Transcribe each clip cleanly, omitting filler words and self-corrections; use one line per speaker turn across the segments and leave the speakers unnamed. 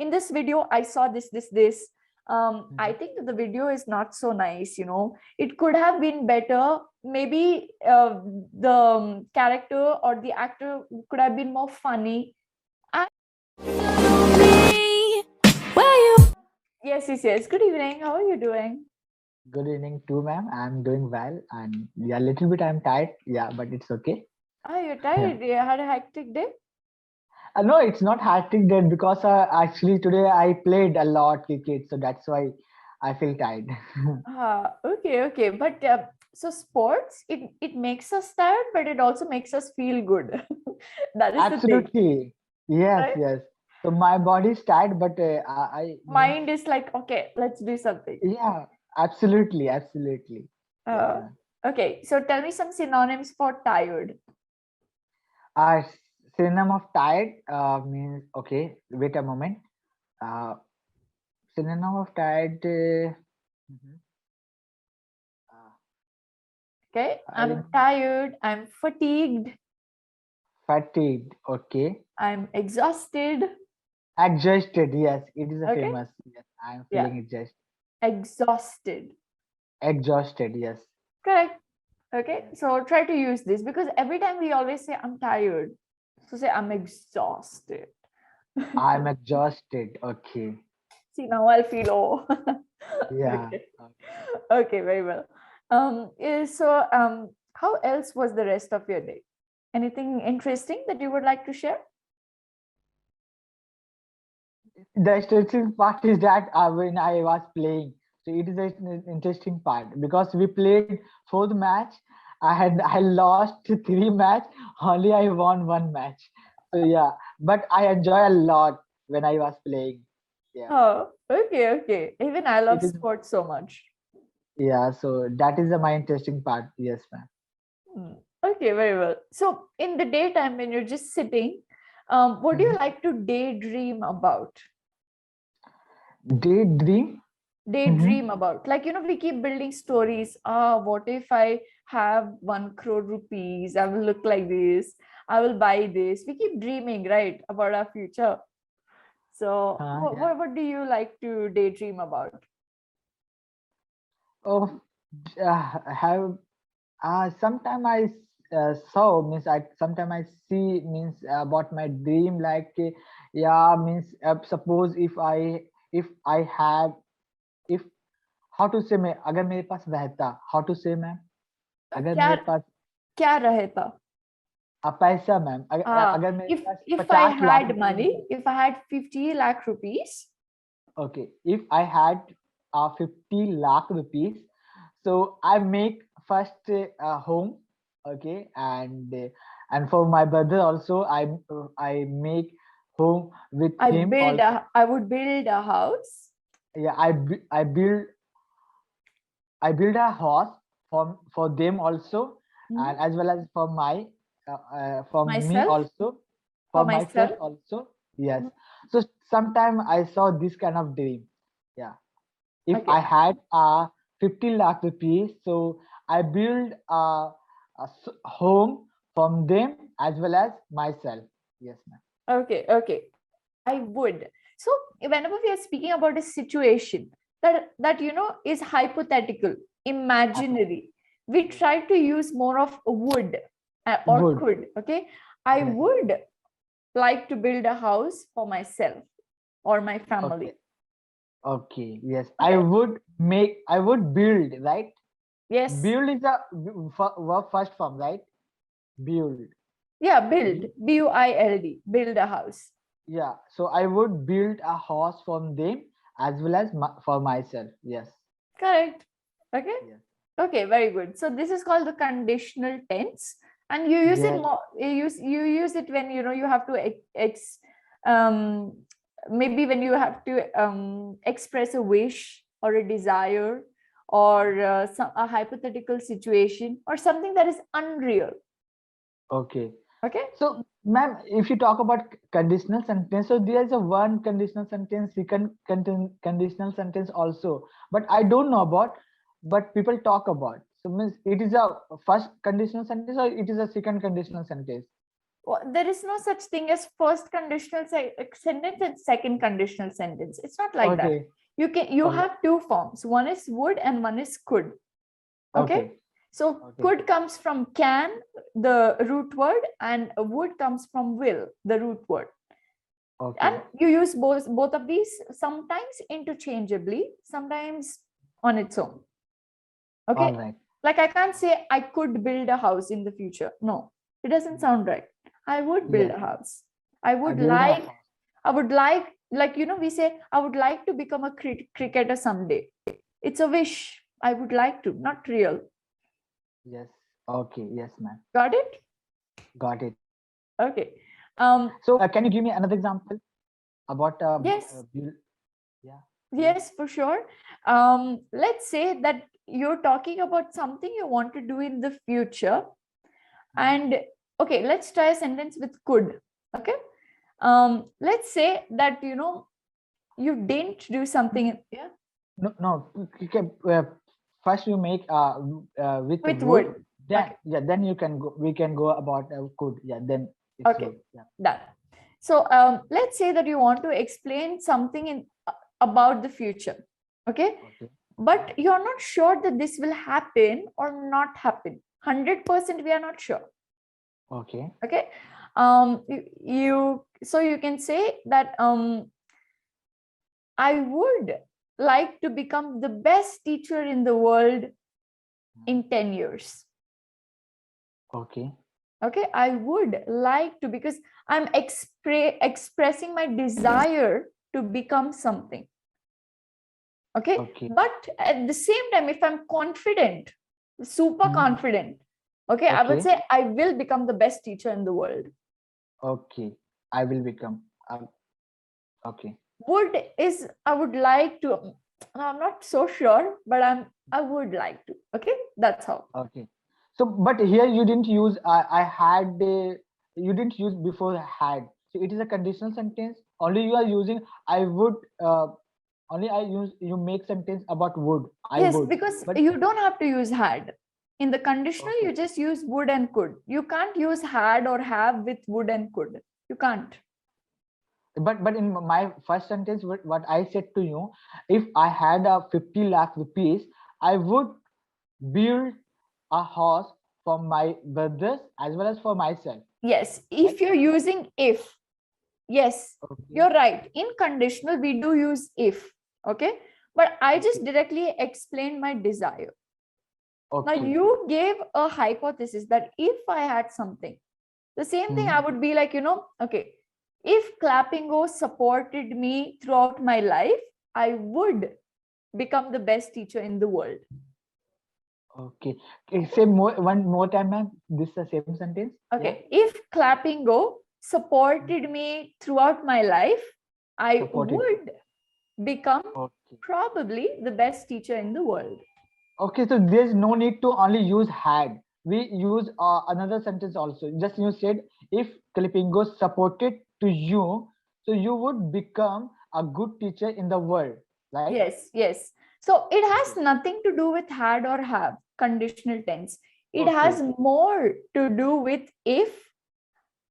in this video I saw this. I
Mhm.
think that the video is not so nice, it could have been better. Maybe the character or the actor could have been more funny. And yes. Good evening. How are you doing?
Good evening too, ma'am. I'm doing well, and yeah, a little bit I'm tired. Yeah, but it's okay.
Are you
Yeah.
tired? You had a hectic day?
No, it's not hectic day because actually today I played a lot cricket, so that's why I feel tired.
Okay. But so sports, it makes us tired, but it also makes us feel good. That is the thing,
Absolutely. Yes,
right?
yes. So my body's tired, but I means
Mind is like, okay, let's do something.
yeah, absolutely, absolutely. Yes,
Uh,
ma'am.
okay, so tell me some synonyms for tired.
Uh, Synonym of tired means okay. Wait a moment. Uh, Synonym of tired. Mhm. Uh,
Okay,
I
I'm tired, I'm fatigued,
Fatigued. Okay.
I'm exhausted.
Exhausted. Yes, it is a
Okay,
famous. Yes, I am
yeah,
feeling exhausted.
exhausted.
Exhausted. Yes.
Correct. Okay,
Yes.
so try to use this because every time we always say I'm tired. So say I'm exhausted.
I'm exhausted. Okay.
See, now I'll feel
Yeah.
okay. Okay, very well. How else was the rest of your day? Anything interesting that you would like to share?
The interesting part is that when I was playing, so it is an interesting part because we played fourth match. I lost three match. Only I won one match. So yeah, but I enjoy a lot when I was playing. Yeah,
Oh, okay. Even I love
it is.
sports so much.
Yeah, so that is the my interesting part. Yes, ma'am.
Hmm. Okay, very well. So in the daytime when you're just sitting, what do you
Mhm.
like to daydream about?
Daydream.
Daydream
Mhm.
about, like, we keep building stories. What if I have 1 crore rupees? I will look like this. I will buy this. We keep dreaming, right, about our future. So
Yeah.
what do you like to daydream about?
Oh, have sometime saw means I sometime I see means about my dream like yeah means suppose if I had if how to say मैं अगर मेरे पास रहता how to say ma'am अगर
क्या
मेरे पास
क्या रहता?
पैसा मैम
uh,
अगर मेरे
if
pass
if I
50 lakh
had
रुपए
money,
रहते
if I had 50 lakh rupees.
okay if I had 50 lakh rupees so I make first a home okay and for my brother also I make home with him also
I would build a house.
yeah I build a house for them also
Mhm.
and as well as for me
Myself,
also
for
for myself
myself.
also yes
Mhm.
so sometime I saw this kind of dream yeah if I
Okay.
had 50 lakh rupees, so I build a home from them as well as myself. Yes, ma'am.
Okay. I would. So whenever we are speaking about a situation that is hypothetical,
Happy.
imaginary, we
Yes.
try to use more of would or
Would.
could. Okay, I
Yes.
would like to build a house for myself or my
Okay.
family.
Okay. Yes.
Okay.
I would build, right?
Yes.
Build is a verb first form, right? Build.
Yeah. Build.
Bu-
BUILD. Build a house.
Yeah. So I would build a house from them as well as for myself. Yes.
Correct. Okay.
Yes.
Okay, very good. So this is called the conditional tense, and you use it
Yes.
more. You use it when you have to um, maybe when you have to express a wish or a desire or a hypothetical situation or something that is unreal.
Okay.
Okay.
So, ma'am, if you talk about conditional sentence, so there is a one conditional sentence, second conditional sentence also, but I don't know about, but people talk about. So, means it is a first conditional sentence or it is a second conditional sentence?
There is no such thing as first conditional sentence and second conditional sentence. It's not like that.
Okay.
You
Okay.
have two forms. One is would and one is could. Okay. So
Okay.
could comes from can, the root word, and would comes from will, the root word.
Okay.
And you use both of these sometimes interchangeably, sometimes on its own. Okay.
All right.
Like I can't say I could build a house in the future. No, it doesn't sound right. I would build
Yes.
a house. I would
build a
like,
house.
I would like, you know, we say, I would like to become a cricketer someday. It's a wish. I would like to, not real.
Yes. Okay. Yes, ma'am.
Got it?
Got it.
Okay.
So, can you give me another example about
Yes.
build? Yeah.
Yes, for sure. Let's say that you're talking about something you want to do in the future. And okay, let's try a sentence with could. Okay. Let's say that, you know, you didn't do something. Yeah.
No, no. Okay. First, you make with
With
wood.
would.
Then,
Okay.
yeah. Then you can go. We can go about could. Yeah. Then it's
Okay.
wood. Yeah.
Done. So let's say that you want to explain something in about the future. Okay.
Okay.
But you're not sure that this will happen or not happen. 100% we are not sure.
Okay.
Okay. So you can say that I would like to become the best teacher in the world in 10 years.
Okay.
Okay, I would like to, because I'm expressing my desire to become something. Okay?
Okay.
But at the same time, if I'm confident, super confident, okay, I would say I will become the best teacher in the world.
Okay. I will become. Okay.
Would is I would like to. I'm not so sure, but I would like to. Okay, that's how.
Okay. So, but here you didn't use I had you didn't use before had. So it is a conditional sentence. Only you are using I would. Only I use you make sentence about would. I
Yes,
would.
because
But
you don't have to use had. In the conditional,
okay.
you just use would and could. You can't use had or have with would and could. You can't.
But in my first sentence, what I said to you, if I had a 50 lakh rupees, I would build a house for my brothers as well as for myself.
Yes, if you're using if, yes,
Okay.
you're right. In conditional, we do use if. Okay, but I just
Okay.
directly explained my desire. Now
Okay.
you gave a hypothesis that if I had something, the same thing I would be like, you know, okay, if Clappingo supported me throughout my life, I would become the best teacher in the world.
Okay. Say one more time, ma'am. This is the same sentence.
Okay. Yeah. If Clappingo supported me throughout my life, I would become probably the best teacher in the world.
Okay, so there's no need to only use had. We use another sentence also. Just you said if Kalipingo supported to you, so you would become a good teacher in the world, right?
Yes, yes. So it has nothing to do with had or have, conditional tense. It has more to do with if.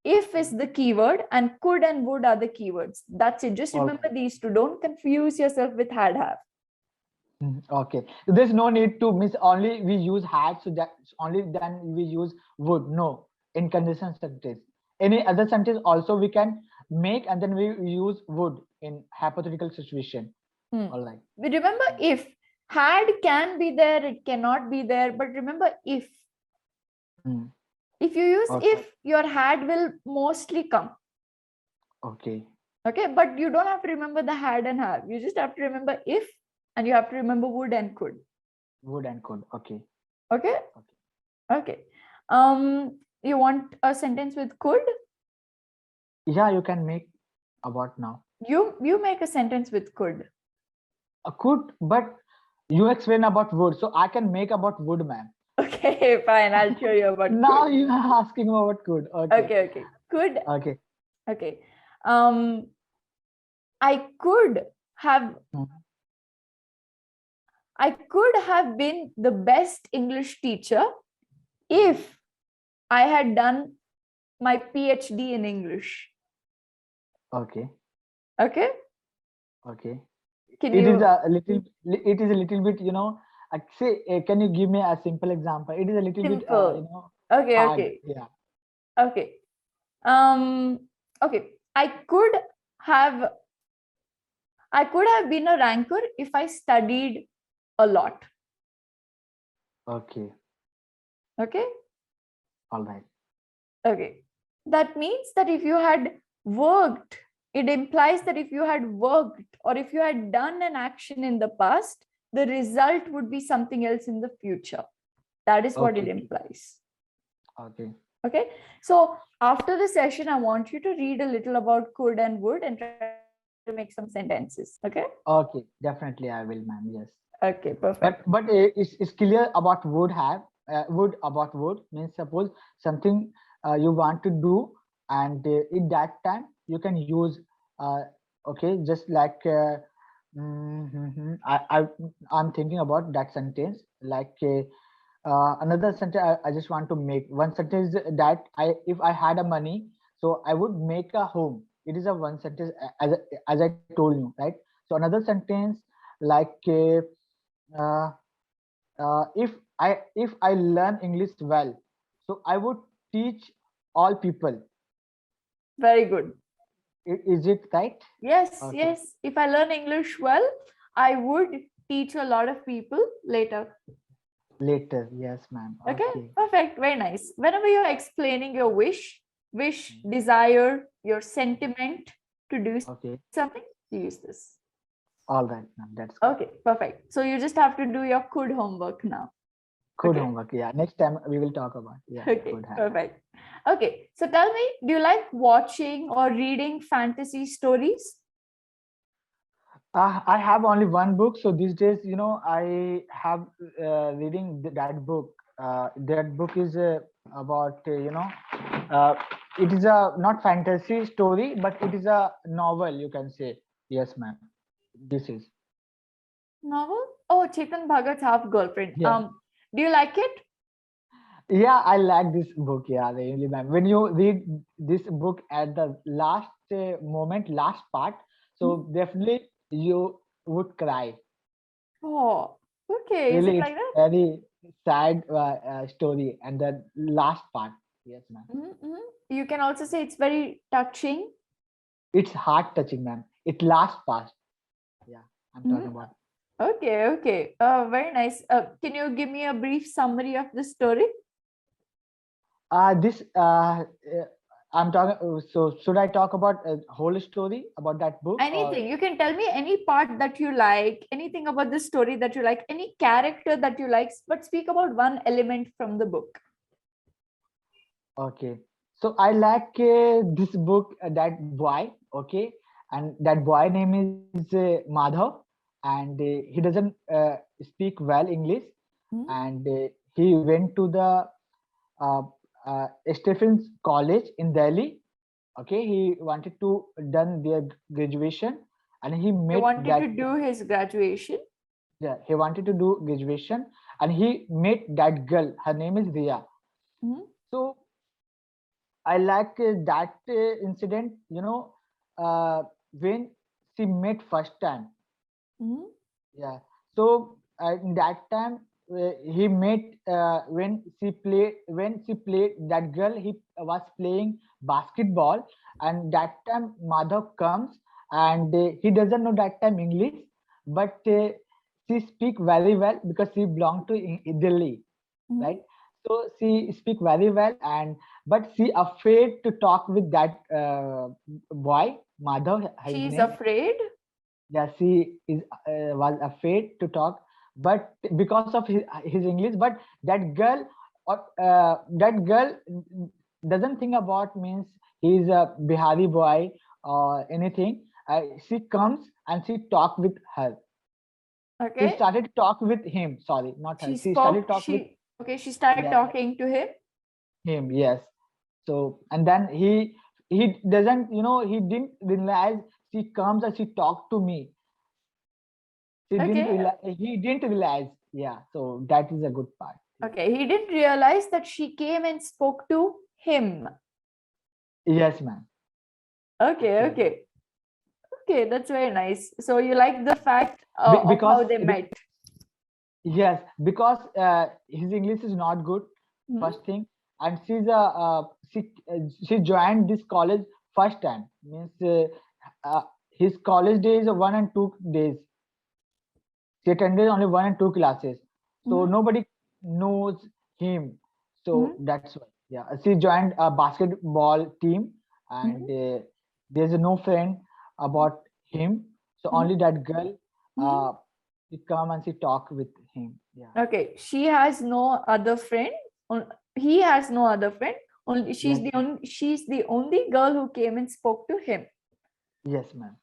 If is the keyword and could and would are the keywords. That's it. Just remember these two. Don't confuse yourself with had, have.
Okay, there's no need to miss only we use had, so that only then we use would. No, in conditional sentence. Any other sentence also we can make, and then we use would in hypothetical situation. All right.
We remember if. Had can be there, it cannot be there, but remember if. If you use if, your had will mostly come.
Okay.
Okay, but you don't have to remember the had and have. You just have to remember if, and you have to remember would and could.
Would and could. Okay.
Okay. Okay. You want a sentence with could?
Yeah, you can make about now.
You make a sentence with could.
Could, but you explain about would, so I can make about would, ma'am.
Okay, fine. I'll show you about
now
could.
You are asking about could. Okay.
Okay. Could.
Okay.
Okay. I could have been the best English teacher if I had done my PhD in English.
Okay.
Okay.
Okay.
Can
It is
you?
a little. It is a little bit. Say, can you give me a simple example? It is a little bit.
Simple. Okay.
Hard.
Okay.
Yeah.
Okay. Okay. Have I could have been a ranker if I studied a lot.
Okay.
Okay.
All right.
Okay. That means that if you had worked, it implies that if you had worked or if you had done an action in the past, the result would be something else in the future. That is what it
Okay.
implies.
Okay.
Okay. So after the session, I want you to read a little about could and would and try to make some sentences. Okay.
Okay. Definitely, I will, ma'am. Yes.
Okay. Perfect.
But it's clear about would means suppose something you want to do, and in that time you can use uh, okay, just like I'm thinking about that sentence, like another sentence. I just want to make one sentence that if I had a money, so I would make a home. It is a one sentence, as I told you, right? So another sentence, like uh, if I learn English well, so I would teach all people.
Very good.
Is it right?
Yes.
Okay.
Yes. If I learn English well, I would teach a lot of people later.
Later, yes, ma'am.
Okay,
Okay.
perfect. Very nice. Whenever you're explaining your wish, desire, your sentiment to do
Okay.
something, you use this.
All right, ma'am. That's good.
Okay, perfect. So you just have to do your could homework now.
Good
Okay.
homework. Yeah. Next time we will talk about. Yeah.
Okay,
Good have.
perfect. Okay, so tell me, do you like watching or reading fantasy stories?
I have only one book, so these days, I have reading that book. That book is about uh, it is a not fantasy story, but it is a novel. You can say, yes, ma'am. This is,
Novel? Oh, Chetan Bhagat's Half Girlfriend.
yeah,
Do you like it?
yeah. I like this book. Yeah, really, ma'am. When you read this book at the last moment, last part, so definitely you would cry.
Oh, okay. Is it
Really, it's
like that?
very sad story, and the last part. Yes, ma'am.
You can also say it's very touching.
It's heart touching, ma'am. It last part. Yeah, I'm talking
Mhm.
about.
Okay, okay. Very nice. Can you give me a brief summary of the story?
This I'm talking. So should I talk about a whole story about that book, or
Anything. You can tell me any part that you like, anything about the story that you like, any character that you like, but speak about one element from the book.
okay? So I like this book. That boy, okay, and that boy name is Madhav, and he doesn't speak well English,
Mhm.
and he went to the uh, Stephen's College in Delhi. Okay, he wanted to done their graduation, and he
He
met
wanted to
that.
do his graduation.
Yeah, he wanted to do graduation, and he met that girl. Her name is Ria.
Mhm.
So I like that incident. When she met first time.
Mhm.
Yeah. So in that time he met when she played that girl. He was playing basketball, and that time Madhav comes, and he doesn't know that time English, but she speak very well because she belonged to Delhi,
Mhm.
right? So she speak very well, and but she afraid to talk with that boy Madhav, his
She's
name.
afraid.
Yeah, she is was afraid to talk, but because of his English. But that girl, that girl doesn't think about means he's a Bihari boy or anything. She comes and she talk with her. She
Okay.
started to talk with him. Sorry, not her.
She
She started to
spoke.
talk with,
She started
yeah,
talking to him.
him. Yes. So and then he doesn't, he didn't realize she comes and she talked to me.
Okay.
He didn't realize. Yeah, so that is a good part. Yeah.
Okay. He didn't realize that she came and spoke to him.
Yes, ma'am.
Okay,
Okay.
okay, okay. That's very nice. So you like the fact of
Because
how they met.
yes, because his English is not good.
Hmm?
First thing, and she joined this college first time. Means his college days are 1 and 2 days. She attended only 1 and 2 classes, so
Hmm?
nobody knows him. So
Hmm?
that's why. Yeah, she joined a basketball team,
Hmm?
and there's no friend about him. So
Hmm?
only that girl,
Hmm?
she come and she talk with him. Yeah.
Okay, she has no other friend. He has no other friend. Only
Yes.
she's the only girl who came and spoke to him.
Yes, ma'am.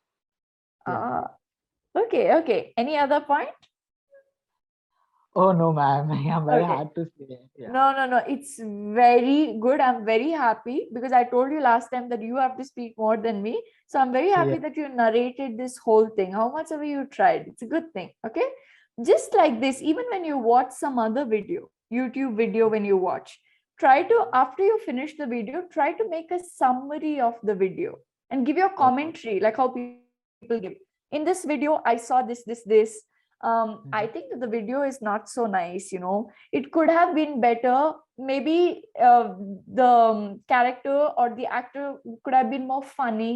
Yeah.
Ah, okay, okay. Any other point?
Oh no, ma'am. I'm very
Okay.
hard to say. Yeah.
No, no, no. It's very good. I'm very happy because I told you last time that you have to speak more than me. So I'm very
Yeah.
happy that you narrated this whole thing. How much ever you tried, it's a good thing. Okay. Just like this, even when you watch some other video, YouTube video, when you watch, try to, after you finish the video, try to make a summary of the video and give your
Okay.
commentary, like how people give. In this video, I saw this. I
Mhm.
think that the video is not so nice, it could have been better. Maybe the character or the actor could have been more funny.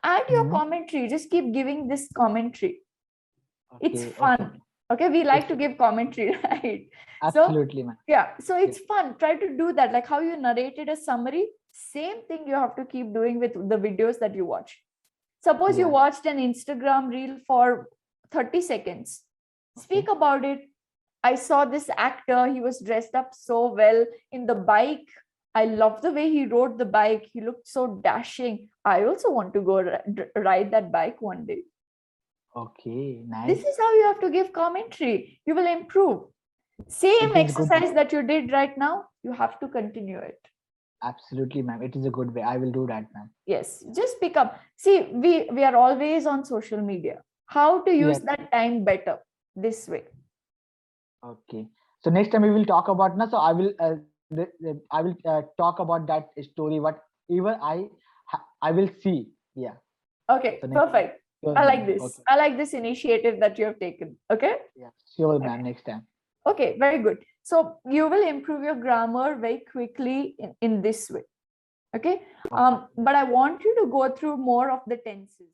Add your
Mhm.
commentary, just keep giving this commentary. It's
Okay. Okay.
fun. Okay, we like
It's
to give commentary, right? So
absolutely, ma'am.
yeah, so
Yeah.
it's fun. Try to do that, like how you narrated a summary. Same thing you have to keep doing with the videos that you watch. Suppose you
Yeah.
watched an Instagram reel for 30 seconds. Speak
Okay.
about it. I saw this actor, he was dressed up so well in the bike. I love the way he rode the bike. He looked so dashing. I also want to go ride that bike one day.
Okay.
This
Nice.
is how you have to give commentary. You will improve. Same
It is good.
exercise that you did right now, you have to continue it.
Absolutely, ma'am. It is a good way. I will do that, ma'am.
Yes, just pick up. See, we are always on social media. How to use
Yes.
that time better this way.
Okay. So next time we will talk about now. So I will I will talk about that story. What even I will see. Yeah.
Okay,
So next time.
perfect.
Sure,
I like
ma'am.
this.
Okay.
I like this initiative that you have taken. Okay.
Yeah. Sure, ma'am.
Okay.
Next time.
Okay, very good. So you will improve your grammar very quickly in this way. Okay.
Okay.
But I want you to go through more of the tenses.